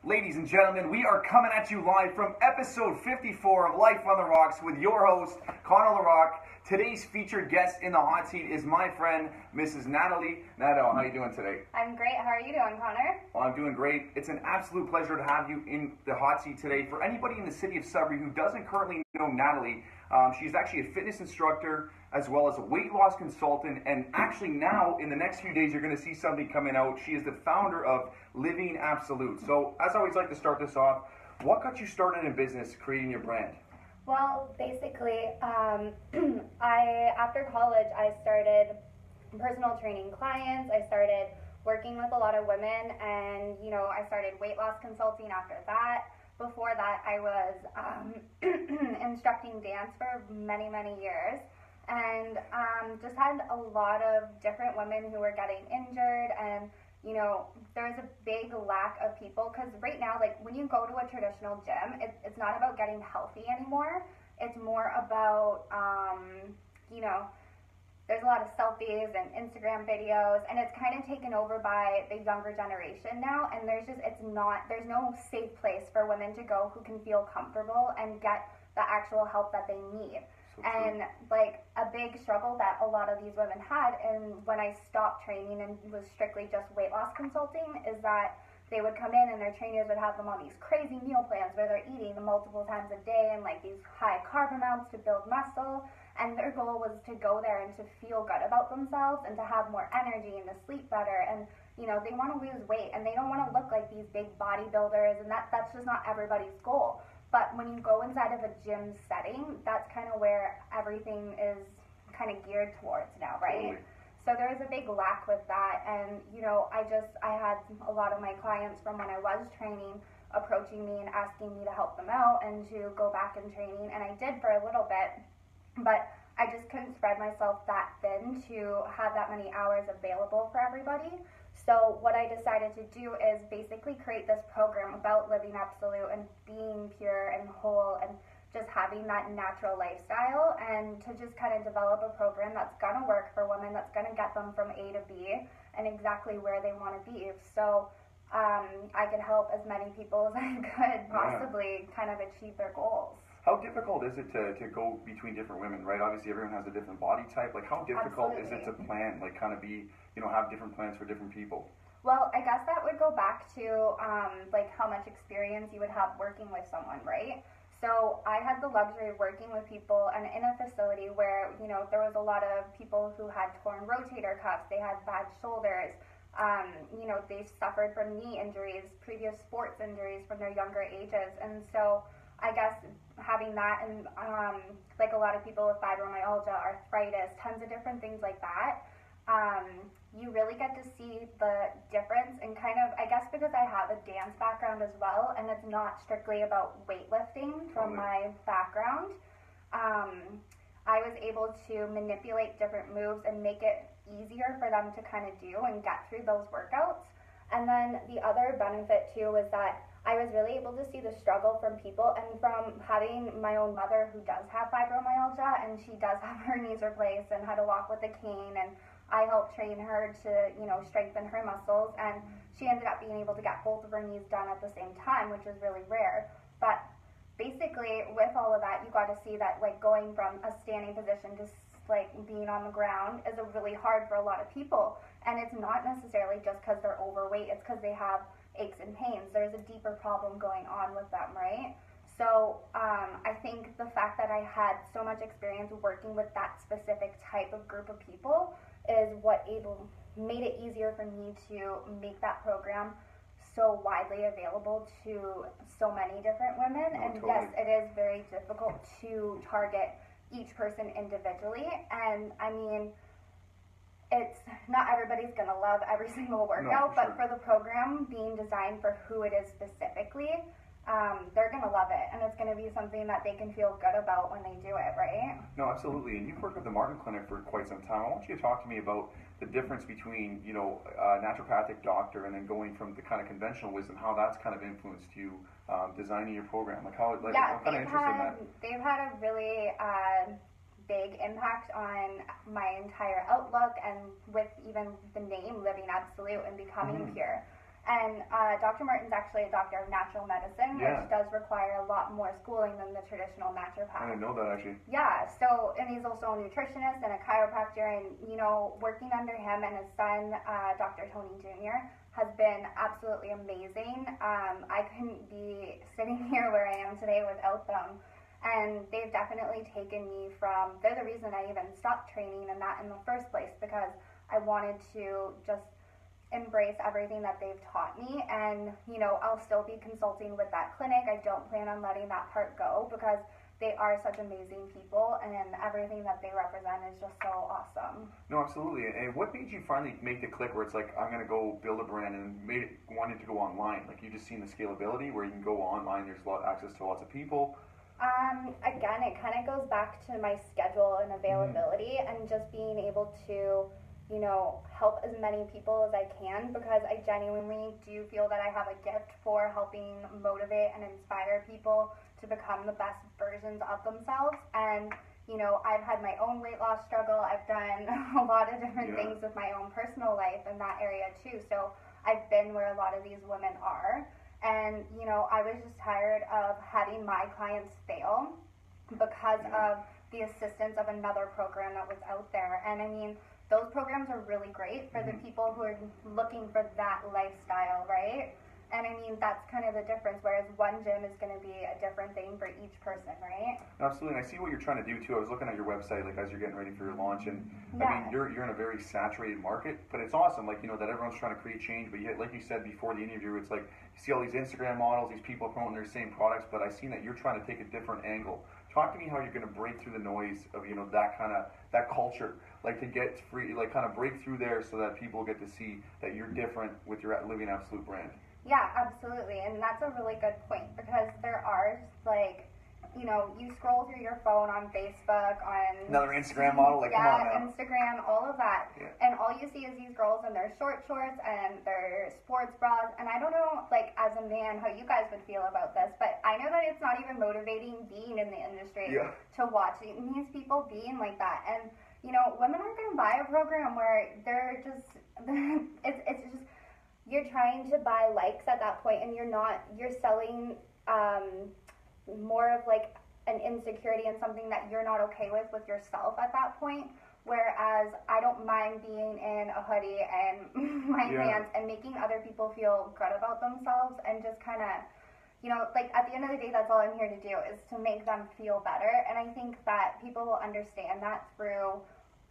Ladies and gentlemen, we are coming at you live from episode 54 of Life on the Rocks with your host, Connor LaRocque. Today's featured guest in the hot seat is my friend, Mrs. Nat Alie. Nat, how are you doing today? I'm great. How are you doing, Connor? Well, I'm doing great. It's an absolute pleasure to have you in the hot seat today. For anybody in the city of Sudbury who doesn't currently know Nat Alie, she's actually a fitness instructor as well as a weight loss consultant, and actually now in the next few days you're going to see something coming out. She is the founder of Living Absolute. So as I always like to start this off, what got you started in business creating your brand? Well, basically, after college, I started personal training clients. I started working with a lot of women, and I started weight loss consulting after that. Before that, I was instructing dance for many, many years, and just had a lot of different women who were getting injured, and there's a big lack of people, because right now, like, when you go to a traditional gym, it's not about getting healthy anymore. It's more about, there's a lot of selfies and Instagram videos, and it's kind of taken over by the younger generation now, and there's no safe place for women to go who can feel comfortable and get the actual help that they need. And like a big struggle that a lot of these women had, and when I stopped training and was strictly just weight loss consulting, is that they would come in and their trainers would have them on these crazy meal plans where they're eating multiple times a day and like these high carb amounts to build muscle, and their goal was to go there and to feel good about themselves and to have more energy and to sleep better, and they want to lose weight and they don't want to look like these big bodybuilders, and that's just not everybody's goal. But when you go inside of a gym setting, that's kind of where everything is kind of geared towards now, right? Totally. So there was a big lack with that, and I had a lot of my clients from when I was training approaching me and asking me to help them out and to go back in training, and I did for a little bit, but I just couldn't spread myself that thin to have that many hours available for everybody. So what I decided to do is basically create this program about living absolute and being pure and whole and just having that natural lifestyle, and to just kind of develop a program that's going to work for women, that's going to get them from A to B and exactly where they want to be. So I could help as many people as I could possibly kind of achieve their goals. How difficult is it to go between different women, right? Obviously everyone has a different body type. Like, how difficult is it to plan, like kind of be, have different plans for different people? Well, I guess that would go back to like how much experience you would have working with someone, right? So I had the luxury of working with people and in a facility where, there was a lot of people who had torn rotator cuffs, they had bad shoulders, they suffered from knee injuries, previous sports injuries from their younger ages. And so I guess having that, and like a lot of people with fibromyalgia, arthritis, tons of different things like that, you really get to see the difference. And kind of, I guess because I have a dance background as well, and it's not strictly about weightlifting from my background, I was able to manipulate different moves and make it easier for them to kind of do and get through those workouts. And then the other benefit too was that I was really able to see the struggle from people, and from having my own mother who does have fibromyalgia, and she does have her knees replaced and had to walk with a cane, and I helped train her to, strengthen her muscles, and she ended up being able to get both of her knees done at the same time, which is really rare. But basically with all of that, you got to see that like going from a standing position to like being on the ground is really hard for a lot of people, and it's not necessarily just because they're overweight, it's because they have aches and pains. There's a deeper problem going on with them, right? So I think the fact that I had so much experience working with that specific type of group of people is what made it easier for me to make that program so widely available to so many different women. And totally. Yes, it is very difficult to target each person individually, and I mean, it's not everybody's going to love every single workout, but for the program being designed for who it is specifically, they're going to love it, and it's going to be something that they can feel good about when they do it, right? No, absolutely. And you've worked with the Martin Clinic for quite some time. I want you to talk to me about the difference between, a naturopathic doctor and then going from the kind of conventional wisdom, how that's kind of influenced you designing your program. Like, I'm kind of interested in that. They've had a really big impact on my entire outlook, and with even the name Living Absolute and becoming pure. And Dr. Martin's actually a doctor of natural medicine, which does require a lot more schooling than the traditional naturopath. I didn't know that, actually. Yeah, so, and he's also a nutritionist and a chiropractor, and, you know, working under him and his son, Dr. Tony Jr., has been absolutely amazing. I couldn't be sitting here where I am today without them. And they've definitely taken me from, they're the reason I even stopped training and that in the first place, because I wanted to just embrace everything that they've taught me. And, you know, I'll still be consulting with that clinic. I don't plan on letting that part go, because they are such amazing people, and everything that they represent is just so awesome. No, absolutely. And what made you finally make the click where it's like, I'm going to go build a brand, and made it wanted to go online? Like, you just seen the scalability where you can go online, there's access to lots of people. Again, it kind of goes back to my schedule and availability, and just being able to, you know, help as many people as I can, because I genuinely do feel that I have a gift for helping motivate and inspire people to become the best versions of themselves. And, you know, I've had my own weight loss struggle. I've done a lot of different things with my own personal life in that area too. So I've been where a lot of these women are. And, you know, I was just tired of having my clients fail because of the assistance of another program that was out there. And I mean, those programs are really great for the people who are looking for that lifestyle, right? And I mean, that's kind of the difference, whereas one gym is going to be a different thing for each person, right? Absolutely, and I see what you're trying to do too. I was looking at your website, like, as you're getting ready for your launch, and I mean, you're in a very saturated market, but it's awesome, like, you know, that everyone's trying to create change, but yet, like you said before the interview, it's like, you see all these Instagram models, these people promoting their same products, but I've seen that you're trying to take a different angle. Talk to me how you're going to break through the noise of, you know, that culture, like, to get free, like, kind of break through there so that people get to see that you're different with your Living Absolute brand. Yeah, absolutely, and that's a really good point, because there are, like, you know, you scroll through your phone on Facebook, on... Another Instagram model, like, come on now. Instagram, all of that, and all you see is these girls in their short shorts and their sports bras, and I don't know, like, as a man, how you guys would feel about this, but I know that it's not even motivating being in the industry to watch these people being like that, and, you know, women aren't going to buy a program where they're just, it's just... You're trying to buy likes at that point, and you're selling more of like an insecurity and something that you're not okay with yourself at that point. Whereas I don't mind being in a hoodie and my pants and making other people feel good about themselves, and just kind of, you know, like, at the end of the day, that's all I'm here to do, is to make them feel better. And I think that people will understand that through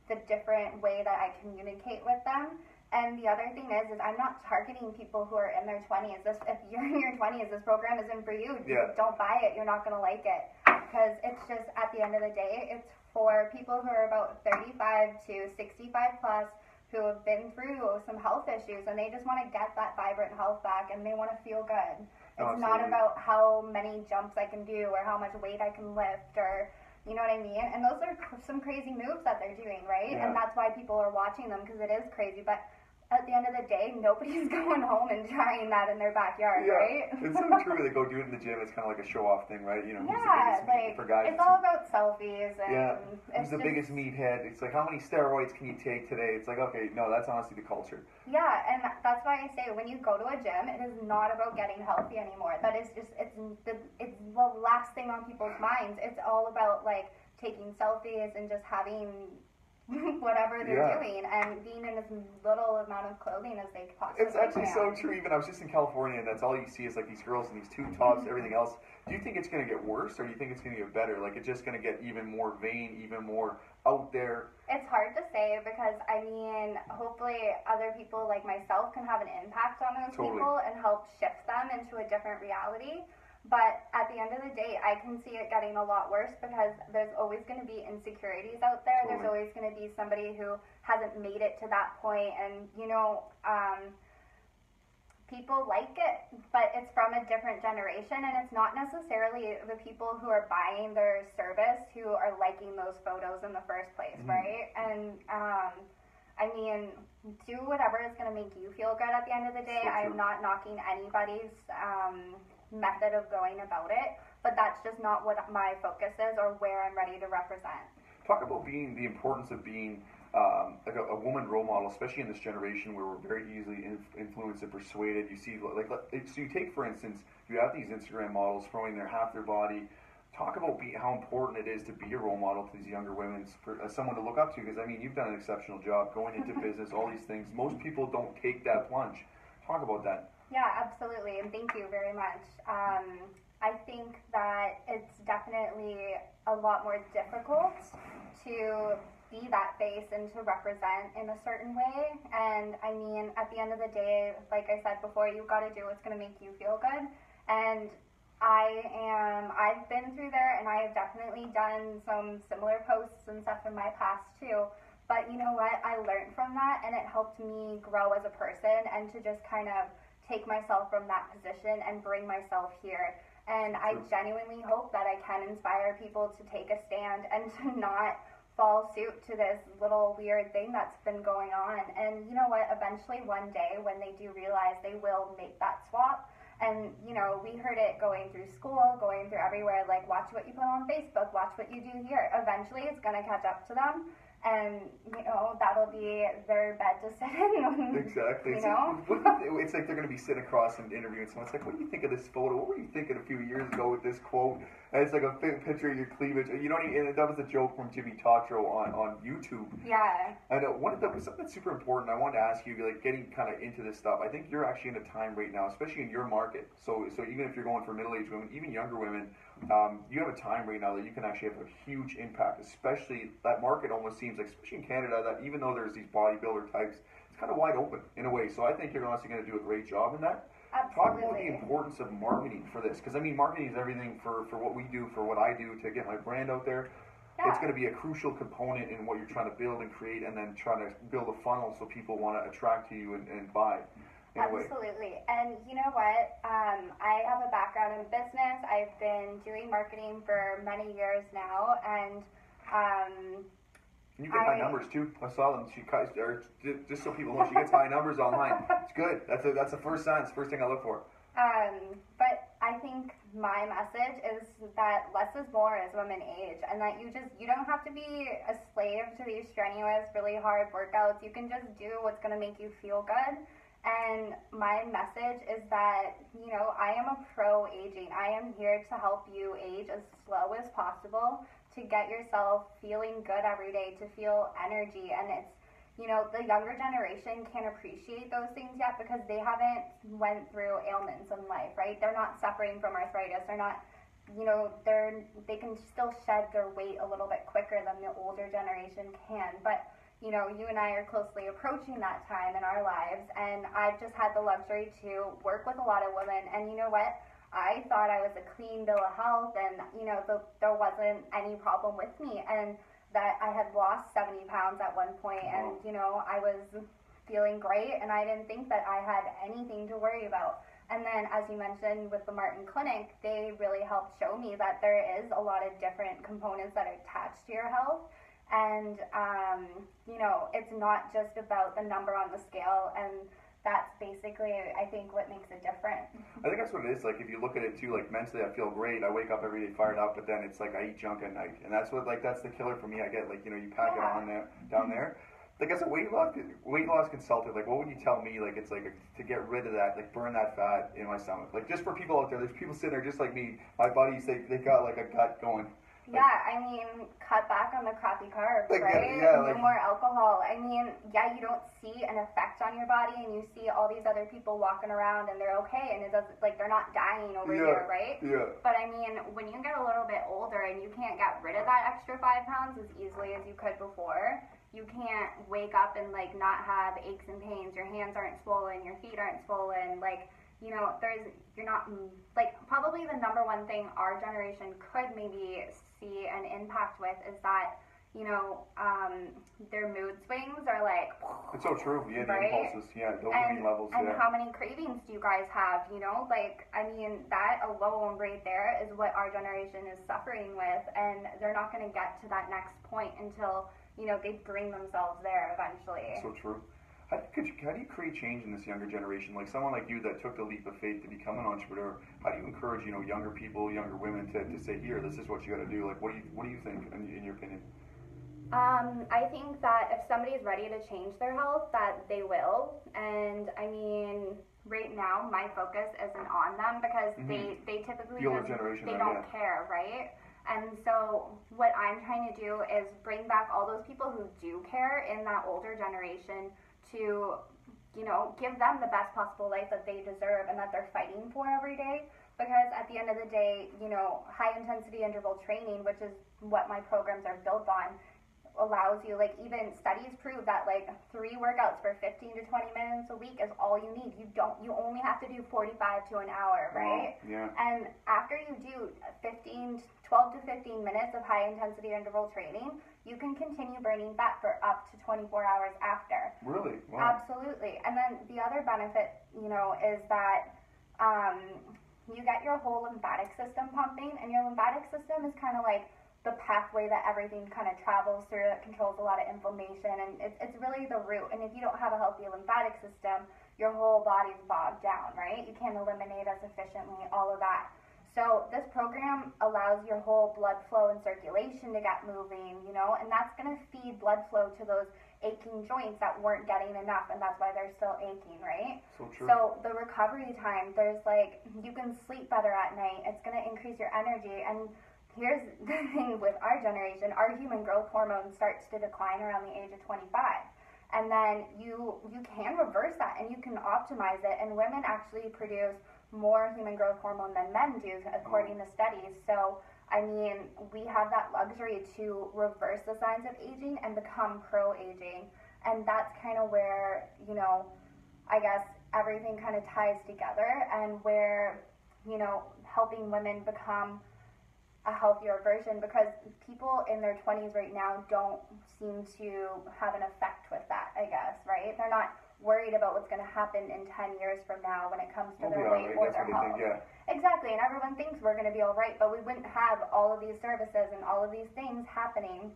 the different way that I communicate with them. And the other thing is I'm not targeting people who are in their 20s. If you're in your 20s, this program isn't for you. Don't buy it. You're not going to like it. Because it's just, at the end of the day, it's for people who are about 35 to 65 plus, who have been through some health issues, and they just want to get that vibrant health back, and they want to feel good. It's not about how many jumps I can do or how much weight I can lift, or... You know what I mean? And those are some crazy moves that they're doing, right? And that's why people are watching them, because it is crazy. But at the end of the day, nobody's going home and trying that in their backyard, right? It's so true. They go do it in the gym. It's kind of like a show-off thing, right? You know, who's the biggest meat for guys? It's all about selfies. And who's the biggest meathead? It's like, how many steroids can you take today? It's like, okay, no, that's honestly the culture. Yeah, and that's why I say, when you go to a gym, it is not about getting healthy anymore. That is just, it's the last thing on people's minds. It's all about, like, taking selfies and just having whatever they're doing, and being in as little amount of clothing as they possibly can. It's actually so true. Even I was just in California, and that's all you see is like these girls in these tube tops, everything else. Do you think it's going to get worse, or do you think it's going to get better? Like, it's just going to get even more vain, even more out there? It's hard to say, because, I mean, hopefully other people like myself can have an impact on those people and help shift them into a different reality. But at the end of the day, I can see it getting a lot worse, because there's always going to be insecurities out there. There's always going to be somebody who hasn't made it to that point. And, you know, people like it, but it's from a different generation. And it's not necessarily the people who are buying their service who are liking those photos in the first place, right? And, I mean, do whatever is going to make you feel good at the end of the day. I'm not knocking anybody's method of going about it, but that's just not what my focus is or where I'm ready to represent. Talk about the importance of being like a woman role model, especially in this generation where we're very easily influenced and persuaded. You see, so you take, for instance, you have these Instagram models throwing their half their body. Talk about how important it is to be a role model to these younger women, as someone to look up to, because, I mean, you've done an exceptional job going into business, all these things. Most people don't take that plunge. Talk about that. Yeah, absolutely, and thank you very much. I think that it's definitely a lot more difficult to be that face and to represent in a certain way. And I mean, at the end of the day, like I said before, you've got to do what's going to make you feel good. And I've been through there, and I have definitely done some similar posts and stuff in my past too. But you know what? I learned from that, and it helped me grow as a person and to just kind of take myself from that position and bring myself here. And I genuinely hope that I can inspire people to take a stand and to not fall suit to this little weird thing that's been going on. And you know what? Eventually, one day, when they do realize, they will make that swap. And, you know, we heard it going through school, going through everywhere, like, watch what you put on Facebook, watch what you do here. Eventually, it's going to catch up to them. And, you know, that'll be their bed to sit in. Exactly. You know? It's like they're going to be sitting across and interviewing someone. It's like, what do you think of this photo? What were you thinking a few years ago with this quote? And it's like a picture of your cleavage. You know, and that was a joke from Jimmy Tatro on YouTube. Yeah. And something that's super important, I wanted to ask you, like, getting kind of into this stuff, I think you're actually in a time right now, especially in your market. So even if you're going for middle-aged women, even younger women, you have a time right now that you can actually have a huge impact, especially that market almost seems like, especially in Canada, that even though there's these bodybuilder types, it's kind of wide open in a way. So I think you're honestly going to do a great job in that. Absolutely. Talk about the importance of marketing for this, because I mean, marketing is everything for what we do, for what I do to get my brand out there. Yeah. It's going to be a crucial component in what you're trying to build and create, and then trying to build a funnel so people want to attract to you and buy. Absolutely. And you know what? I have a background in business. I've been doing marketing for many years now, and you get high numbers too. I saw them. Just so people know, she gets high numbers online. It's good. That's the first sign. It's the first thing I look for. But I think my message is that less is more as women age, and that you don't have to be a slave to these strenuous, really hard workouts. You can just do what's going to make you feel good. And my message is that, you know, I am a pro aging. I am here to help you age as slow as possible, to get yourself feeling good every day, to feel energy. And it's, you know, the younger generation can't appreciate those things yet because they haven't went through ailments in life, right? They're not suffering from arthritis. They're not, you know, they can still shed their weight a little bit quicker than the older generation can. But you know, you and I are closely approaching that time in our lives, and I've just had the luxury to work with a lot of women, and you know what? I thought I was a clean bill of health, and, you know, there wasn't any problem with me, and that I had lost 70 pounds at one point, and, you know, I was feeling great, and I didn't think that I had anything to worry about. And then, as you mentioned, with the Martin Clinic, they really helped show me that there is a lot of different components that are attached to your health. And, you know, it's not just about the number on the scale, and that's basically, I think, what makes it different. I think that's what it is. Like, if you look at it, too, like, mentally, I feel great. I wake up every day fired up, but then it's like I eat junk at night. And that's the killer for me. I get, like, you know, you pack it on there, down there. Like, as a weight loss consultant, like, what would you tell me, like, it's like, to get rid of that, like, burn that fat in my stomach? Like, just for people out there, there's people sitting there just like me, my buddies, they got, like, a gut going. Yeah, I mean, cut back on the crappy carbs, right? No more alcohol. I mean, yeah, you don't see an effect on your body, and you see all these other people walking around, and they're okay, and it doesn't, like, they're not dying over here, right? Yeah. But I mean, when you get a little bit older and you can't get rid of that extra 5 pounds as easily as you could before, you can't wake up and, like, not have aches and pains. Your hands aren't swollen, your feet aren't swollen, like, you know, you're not, like, probably the number one thing our generation could maybe see an impact with is that, you know, their mood swings are like, it's so true, yeah, right? The impulses, yeah, dopamine levels, and how many cravings do you guys have, you know, like, I mean, that alone right there is what our generation is suffering with, and they're not going to get to that next point until, you know, they bring themselves there eventually. So true. How do you create change in this younger generation? Like someone like you that took the leap of faith to become an entrepreneur, how do you encourage, you know, younger people, younger women to say, here, this is what you got to do? Like, what do you think in your opinion? I think that if somebody's ready to change their health, that they will. And I mean, right now, my focus isn't on them because they typically the older generation, they don't care, right? And so what I'm trying to do is bring back all those people who do care in that older generation to, you know, give them the best possible life that they deserve and that they're fighting for every day. Because at the end of the day, you know, high intensity interval training, which is what my programs are built on, allows you, like, even studies prove that like 3 workouts for 15 to 20 minutes a week is all you need. You only have to do 45 to an hour, right? Wow. Yeah. And after you do 12 to 15 minutes of high intensity interval training, you can continue burning fat for up to 24 hours after. Really? Wow. Absolutely. And then the other benefit, you know, is that you get your whole lymphatic system pumping, and your lymphatic system is kind of like the pathway that everything kind of travels through. It controls a lot of inflammation, and it's really the root. And if you don't have a healthy lymphatic system, your whole body's bogged down, right? You can't eliminate as efficiently, all of that. So this program allows your whole blood flow and circulation to get moving, you know, and that's going to feed blood flow to those aching joints that weren't getting enough, and that's why they're still aching, right? So true. So the recovery time, there's like, you can sleep better at night. It's going to increase your energy. And here's the thing with our generation, our human growth hormone starts to decline around the age of 25. And then you can reverse that, and you can optimize it. And women actually produce more human growth hormone than men do, according to studies. So, I mean, we have that luxury to reverse the signs of aging and become pro-aging. And that's kind of where, you know, I guess everything kind of ties together, and where, you know, helping women become a healthier version, because people in their 20s right now don't seem to have an effect with that, I guess, right? They're not worried about what's going to happen in 10 years from now when it comes to their weight or their health. Exactly, and everyone thinks we're going to be all right, but we wouldn't have all of these services and all of these things happening.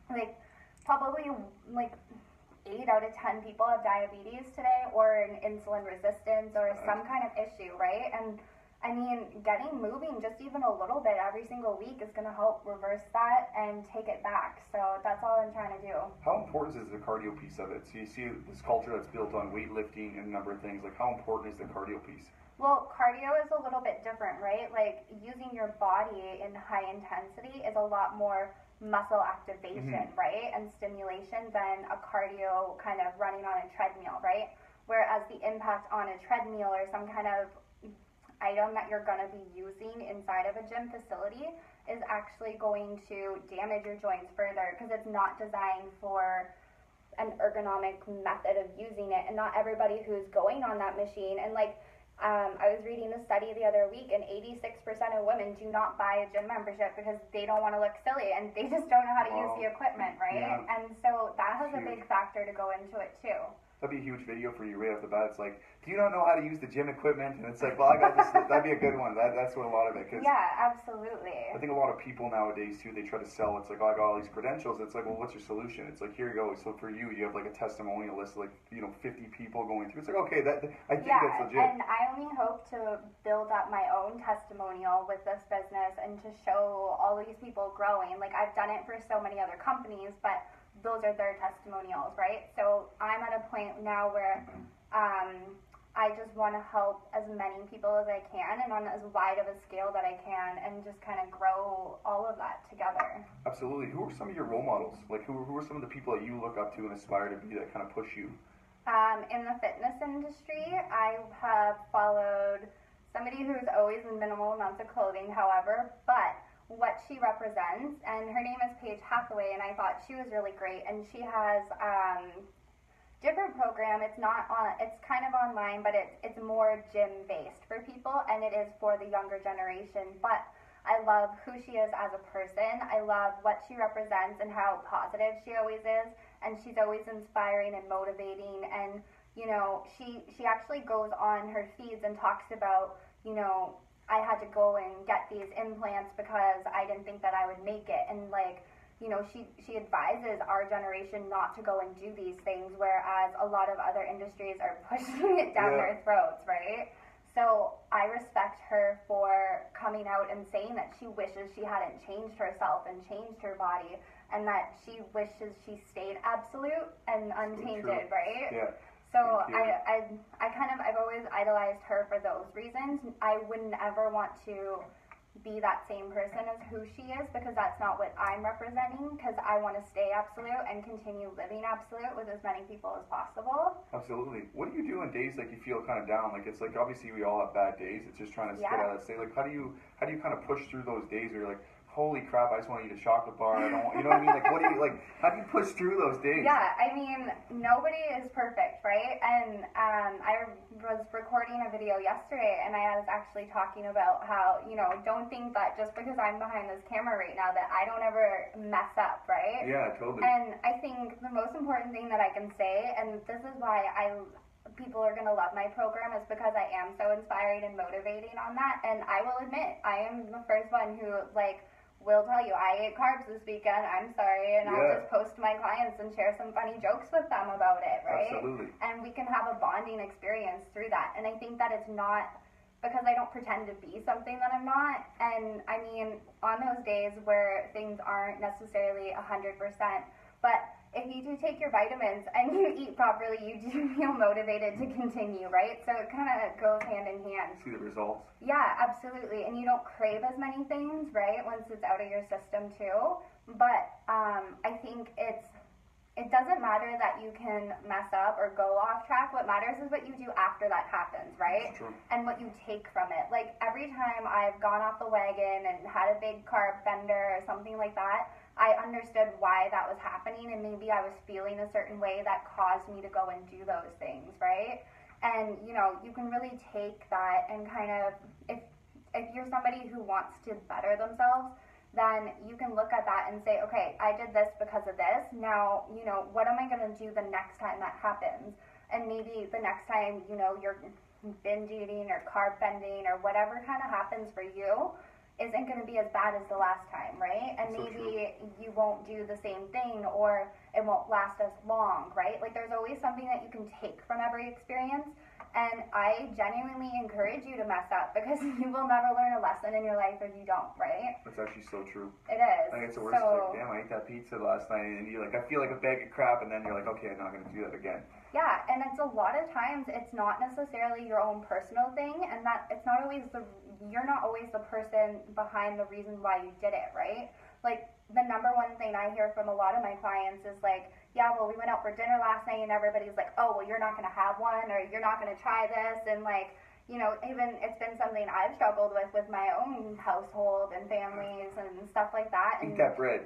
Like, probably, like, 8 out of 10 people have diabetes today, or an insulin resistance, or some kind of issue, right? And I mean, getting moving just even a little bit every single week is going to help reverse that and take it back. So that's all I'm trying to do. How important is the cardio piece of it? So you see this culture that's built on weightlifting and a number of things. Like, how important is the cardio piece? Well, cardio is a little bit different, right? Like, using your body in high intensity is a lot more muscle activation, right? And stimulation than a cardio kind of running on a treadmill, right? Whereas the impact on a treadmill or some kind of item that you're going to be using inside of a gym facility is actually going to damage your joints further, because it's not designed for an ergonomic method of using it. And not everybody who's going on that machine, and like I was reading a study the other week, and 86% of women do not buy a gym membership because they don't want to look silly, and they just don't know how to use the equipment, right? Yeah. And so that has a big factor to go into it too. That'd be a huge video for you right off the bat. It's like, do you not know how to use the gym equipment? And it's like, well, I got this. That'd be a good one. That's what a lot of it. Cause yeah, absolutely. I think a lot of people nowadays too, they try to sell. It's like, oh, I got all these credentials. It's like, well, what's your solution? It's like, here you go. So for you, you have like a testimonial list, like, you know, 50 people going through. It's like, okay, I think that's legit. And I only hope to build up my own testimonial with this business and to show all these people growing. Like, I've done it for so many other companies, but those are their testimonials, right? So I'm at a point now where I just want to help as many people as I can, and on as wide of a scale that I can, and just kind of grow all of that together. Absolutely. Who are some of your role models? Like, who are some of the people that you look up to and aspire to be that kind of push you? In the fitness industry, I have followed somebody who's always in minimal amounts of clothing, however, but what she represents, and her name is Paige Hathaway, and I thought she was really great. And she has different program. It's not on. It's kind of online, but it's more gym based for people, and it is for the younger generation. But I love who she is as a person. I love what she represents and how positive she always is, and she's always inspiring and motivating. And you know, she actually goes on her feeds and talks about, you know, I had to go and get these implants because I didn't think that I would make it. And like, you know, she advises our generation not to go and do these things, whereas a lot of other industries are pushing it down their throats, right? So I respect her for coming coming out and saying that she wishes she hadn't changed herself and changed her body, and that she wishes she stayed absolute and untainted, right? Yeah. So I've always idolized her for those reasons. I wouldn't ever want to be that same person as who she is, because that's not what I'm representing, because I want to stay absolute and continue living absolute with as many people as possible. Absolutely. What do you do on days like you feel kind of down? Like, it's like, obviously we all have bad days. It's just trying to get out of say, like, how do you kind of push through those days where you're like, holy crap, I just want to eat a chocolate bar. I don't want, you know what I mean? Like, what do you, like, how do you push through those days? Yeah, I mean, nobody is perfect, right? And I was recording a video yesterday, and I was actually talking about how, you know, don't think that just because I'm behind this camera right now that I don't ever mess up, right? Yeah, totally. And I think the most important thing that I can say, and this is why people are going to love my program, is because I am so inspiring and motivating on that. And I will admit, I am the first one who, like, will tell you, I ate carbs this weekend, I'm sorry, and I'll just post to my clients and share some funny jokes with them about it, right? Absolutely. And we can have a bonding experience through that. And I think that it's not because I don't pretend to be something that I'm not. And I mean, on those days where things aren't necessarily 100%, but if you do take your vitamins and you eat properly, you do feel motivated to continue, right? So it kind of goes hand in hand. See the results. Yeah, absolutely. And you don't crave as many things, right, once it's out of your system too. But I think it doesn't matter that you can mess up or go off track. What matters is what you do after that happens, right? That's true. And what you take from it. Like, every time I've gone off the wagon and had a big carb bender or something like that, I understood why that was happening, and maybe I was feeling a certain way that caused me to go and do those things, right? And, you know, you can really take that and kind of, if you're somebody who wants to better themselves, then you can look at that and say, okay, I did this because of this. Now, you know, what am I going to do the next time that happens? And maybe the next time, you know, you're binge eating or carb bending or whatever kind of happens for you isn't going to be as bad as the last time, right? And maybe you won't do the same thing, or it won't last as long, right? Like, there's always something that you can take from every experience. And I genuinely encourage you to mess up, because you will never learn a lesson in your life if you don't, right? That's actually so true. It is. I think it's the worst. It's like, damn, I ate that pizza last night, and you're like, I feel like a bag of crap, and then you're like, okay, I'm not going to do that again. Yeah, and it's a lot of times it's not necessarily your own personal thing, and that it's not always you're not always the person behind the reason why you did it, right? Like, the number one thing I hear from a lot of my clients is like, yeah, well, we went out for dinner last night and everybody's like, oh, well, you're not going to have one, or you're not going to try this. And, like, you know, even it's been something I've struggled with my own household and families and stuff like that. And eat that bread.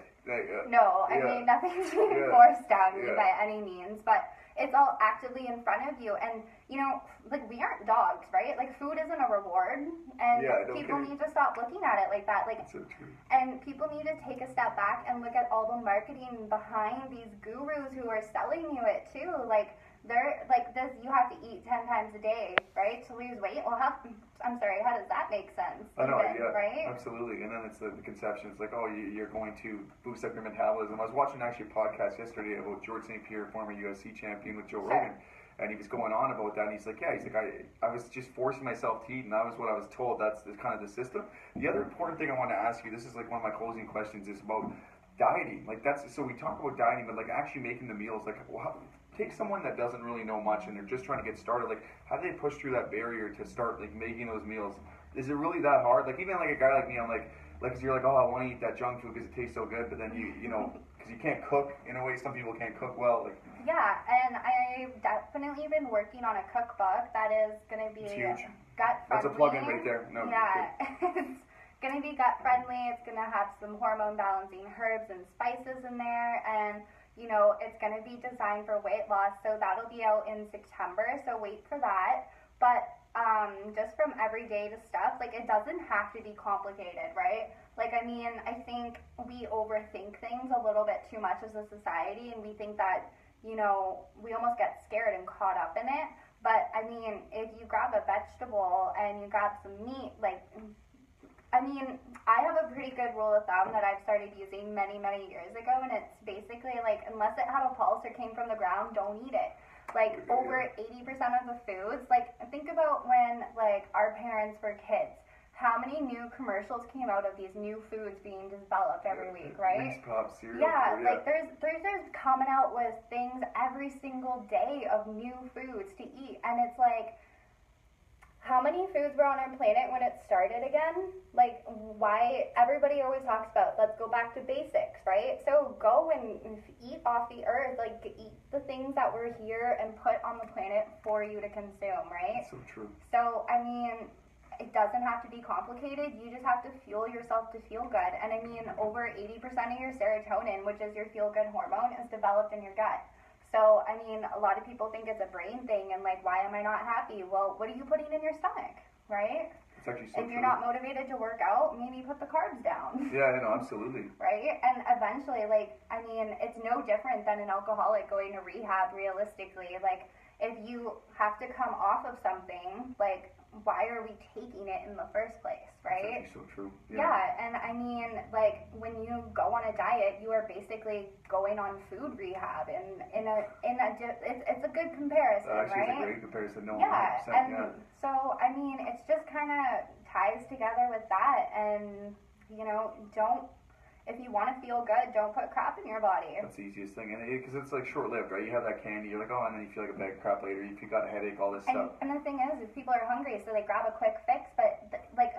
No, I mean, nothing's being forced down me by any means, but it's all actively in front of you. And, you know, like, we aren't dogs, right? Like, food isn't a reward, and people need to stop looking at it like that. Like, that's so true. And people need to take a step back and look at all the marketing behind these gurus who are selling you it too. Like, they're like, this, you have to eat 10 times a day, right, to lose weight. Well, how does that make sense? I know, right? Absolutely. And then it's the conception. It's like, oh, you're going to boost up your metabolism. I was watching actually a podcast yesterday about George St. Pierre, former UFC champion, with Joe Rogan, and he was going on about that. And he's like, I was just forcing myself to eat, and that was what I was told. That's kind of the system. The other important thing I want to ask you, this is like one of my closing questions, is about dieting. Like, so we talk about dieting, but like actually making the meals. Like, take someone that doesn't really know much and they're just trying to get started. Like, how do they push through that barrier to start, like, making those meals? Is it really that hard? Like, even like a guy like me, I'm like, cause you're like, oh, I want to eat that junk food because it tastes so good, but then you know, because you can't cook in a way. Some people can't cook well. Like, yeah, and I've definitely been working on a cookbook that is going to be gut friendly. That's a plug-in right there. No, yeah, it's going to be gut friendly. It's going to have some hormone balancing herbs and spices in there, and you know, it's going to be designed for weight loss, so that'll be out in September, so wait for that. But just from everyday to stuff, like, it doesn't have to be complicated, right? Like, I mean, I think we overthink things a little bit too much as a society, and we think that, you know, we almost get scared and caught up in it. But, I mean, if you grab a vegetable and you grab some meat, like, I mean, I have a pretty good rule of thumb that I've started using many, many years ago, and it's basically, like, unless it had a pulse or came from the ground, don't eat it. Like, over 80% of the foods, like, think about when, like, our parents were kids. how many new commercials came out of these new foods being developed every week, right? Wings, pop, cereal. Yeah, like there's coming out with things every single day of new foods to eat, and it's like, how many foods were on our planet when it started again? Like, why everybody always talks about, let's go back to basics, right? So go and eat off the earth, like eat the things that were here and put on the planet for you to consume, right? That's so true. So, I mean, it doesn't have to be complicated. You just have to fuel yourself to feel good. And I mean, over 80% of your serotonin, which is your feel-good hormone, is developed in your gut. So, I mean, a lot of people think it's a brain thing and like, why am I not happy? Well, what are you putting in your stomach, right? It's actually so If you're not motivated to work out, maybe put the carbs down. Yeah, I know, absolutely. Right? And eventually, like, I mean, it's no different than an alcoholic going to rehab realistically. Like, if you have to come off of something, like, why are we taking it in the first place, right? That's actually so true. Yeah, and I mean, like, when you go on a diet, you are basically going on food rehab, and it's a good comparison, That actually right? is a great comparison. No, Yeah, 100%, and yeah. so, I mean, it's just kind of ties together with that, and, you know, if you want to feel good, don't put crap in your body. That's the easiest thing, and because it's like short-lived, right? You have that candy, you're like, oh, and then you feel like a bag of crap later. If you got a headache, all this stuff. And the thing is people are hungry, so they grab a quick fix, but like,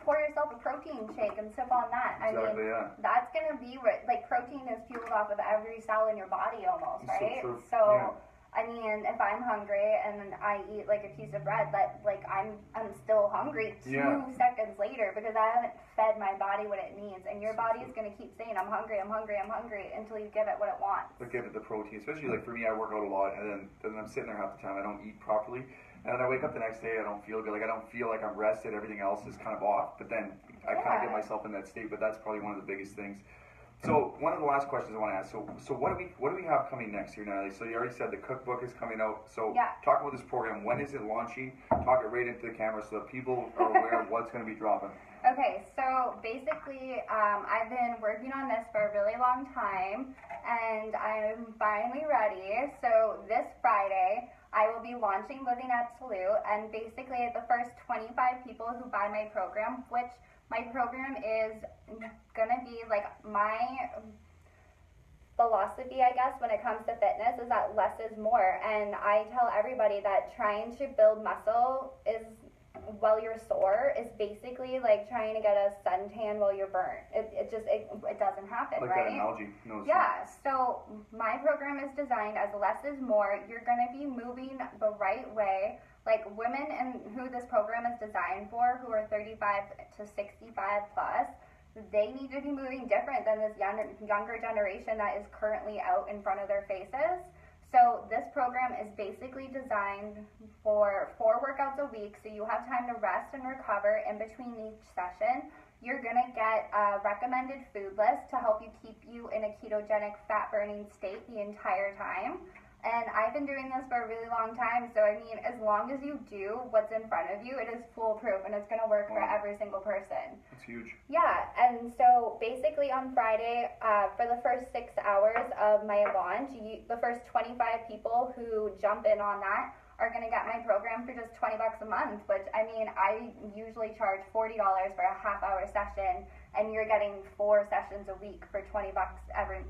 pour yourself a protein shake and sip on that. Exactly, I mean, yeah. that's gonna be what, like, protein is fueled off of every cell in your body almost, It's so right? true. So, Yeah. I mean, if I'm hungry and I eat like a piece of bread, that, like, I'm still hungry 2 seconds later because I haven't fed my body what it needs, and your body's gonna keep saying, I'm hungry until you give it what it wants. But give it the protein, especially like for me, I work out a lot, and then I'm sitting there half the time. I don't eat properly, and then I wake up the next day, I don't feel good. Like, I don't feel like I'm rested. Everything else is kind of off. But then I kind of get myself in that state. But that's probably one of the biggest things. So one of the last questions I want to ask. So what do we have coming next year, Natalie? So you already said the cookbook is coming out. So talk about this program. When is it launching? Talk it right into the camera so that people are aware of what's going to be dropping. Okay, so basically, I've been working on this for a really long time, and I'm finally ready. So this Friday, I will be launching Living Absolute, and basically the first 25 people who buy my program, which my program is gonna be like my philosophy, I guess, when it comes to fitness, is that less is more. And I tell everybody that trying to build muscle while you're sore is basically like trying to get a suntan while you're burnt. It doesn't happen, like right? That analogy. No, yeah, so my program is designed as less is more. You're going to be moving the right way. Like, women and who this program is designed for, who are 35 to 65 plus, they need to be moving different than this younger generation that is currently out in front of their faces. So this program is basically designed for 4 workouts a week, so you have time to rest and recover in between each session. You're going to get a recommended food list to help you keep you in a ketogenic fat-burning state the entire time. And I've been doing this for a really long time, so I mean, as long as you do what's in front of you, it is foolproof, and it's going to work for every single person. That's huge. Yeah, and so basically on Friday, for the first 6 hours of my launch, the first 25 people who jump in on that are going to get my program for just $20 a month, which, I mean, I usually charge $40 for a half-hour session, and you're getting 4 sessions a week for $20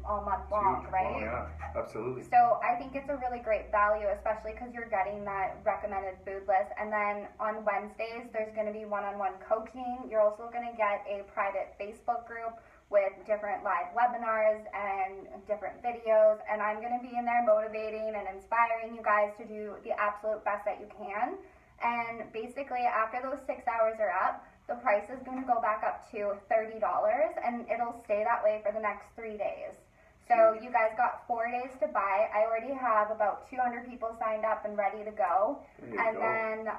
all month long, right? Wow, yeah, absolutely. So I think it's a really great value, especially because you're getting that recommended food list. And then on Wednesdays, there's going to be one-on-one coaching. You're also going to get a private Facebook group with different live webinars and different videos, and I'm going to be in there motivating and inspiring you guys to do the absolute best that you can. And basically, after those 6 hours are up, the price is going to go back up to $30, and it'll stay that way for the next 3 days. So you guys got 4 days to buy. I already have about 200 people signed up and ready to go. Then,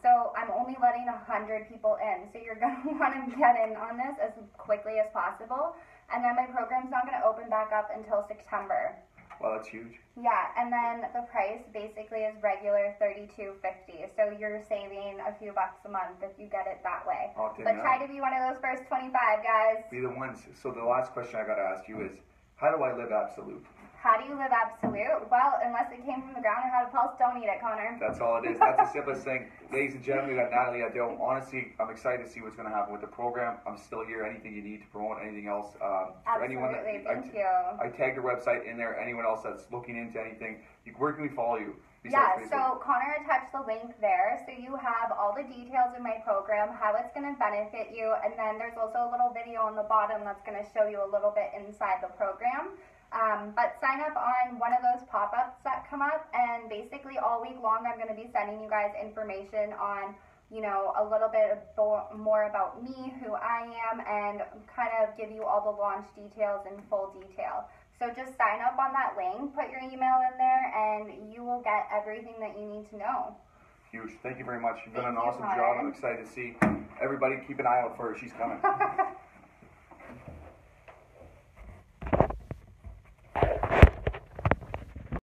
so I'm only letting 100 people in. So you're going to want to get in on this as quickly as possible. And then my program's not going to open back up until September. Wow, that's huge. Yeah, and then the price basically is regular $32.50. So you're saving a few bucks a month if you get it that way. But try to be one of those first 25, guys. Be the ones. So the last question I got to ask you is, how do I live absolute? How do you live absolute? Well, unless it came from the ground or had a pulse, don't eat it, Connor. That's all it is. That's the simplest thing. Ladies and gentlemen, we got Nat Alie. Honestly, I'm excited to see what's going to happen with the program. I'm still here. Anything you need to promote, anything else. For anyone that, thank you. I tagged your website in there. Anyone else that's looking into anything, where can we follow you? Yeah, so Connor attached the link there, so you have all the details in my program, how it's going to benefit you, and then there's also a little video on the bottom that's going to show you a little bit inside the program. But sign up on one of those pop-ups that come up, and basically all week long I'm going to be sending you guys information on, you know, a little bit more about me, who I am, and kind of give you all the launch details in full detail. So just sign up on that link, put your email in there, and you will get everything that you need to know. Huge. Thank you very much. You've done an awesome job. I'm excited to see everybody. Keep an eye out for her. She's coming.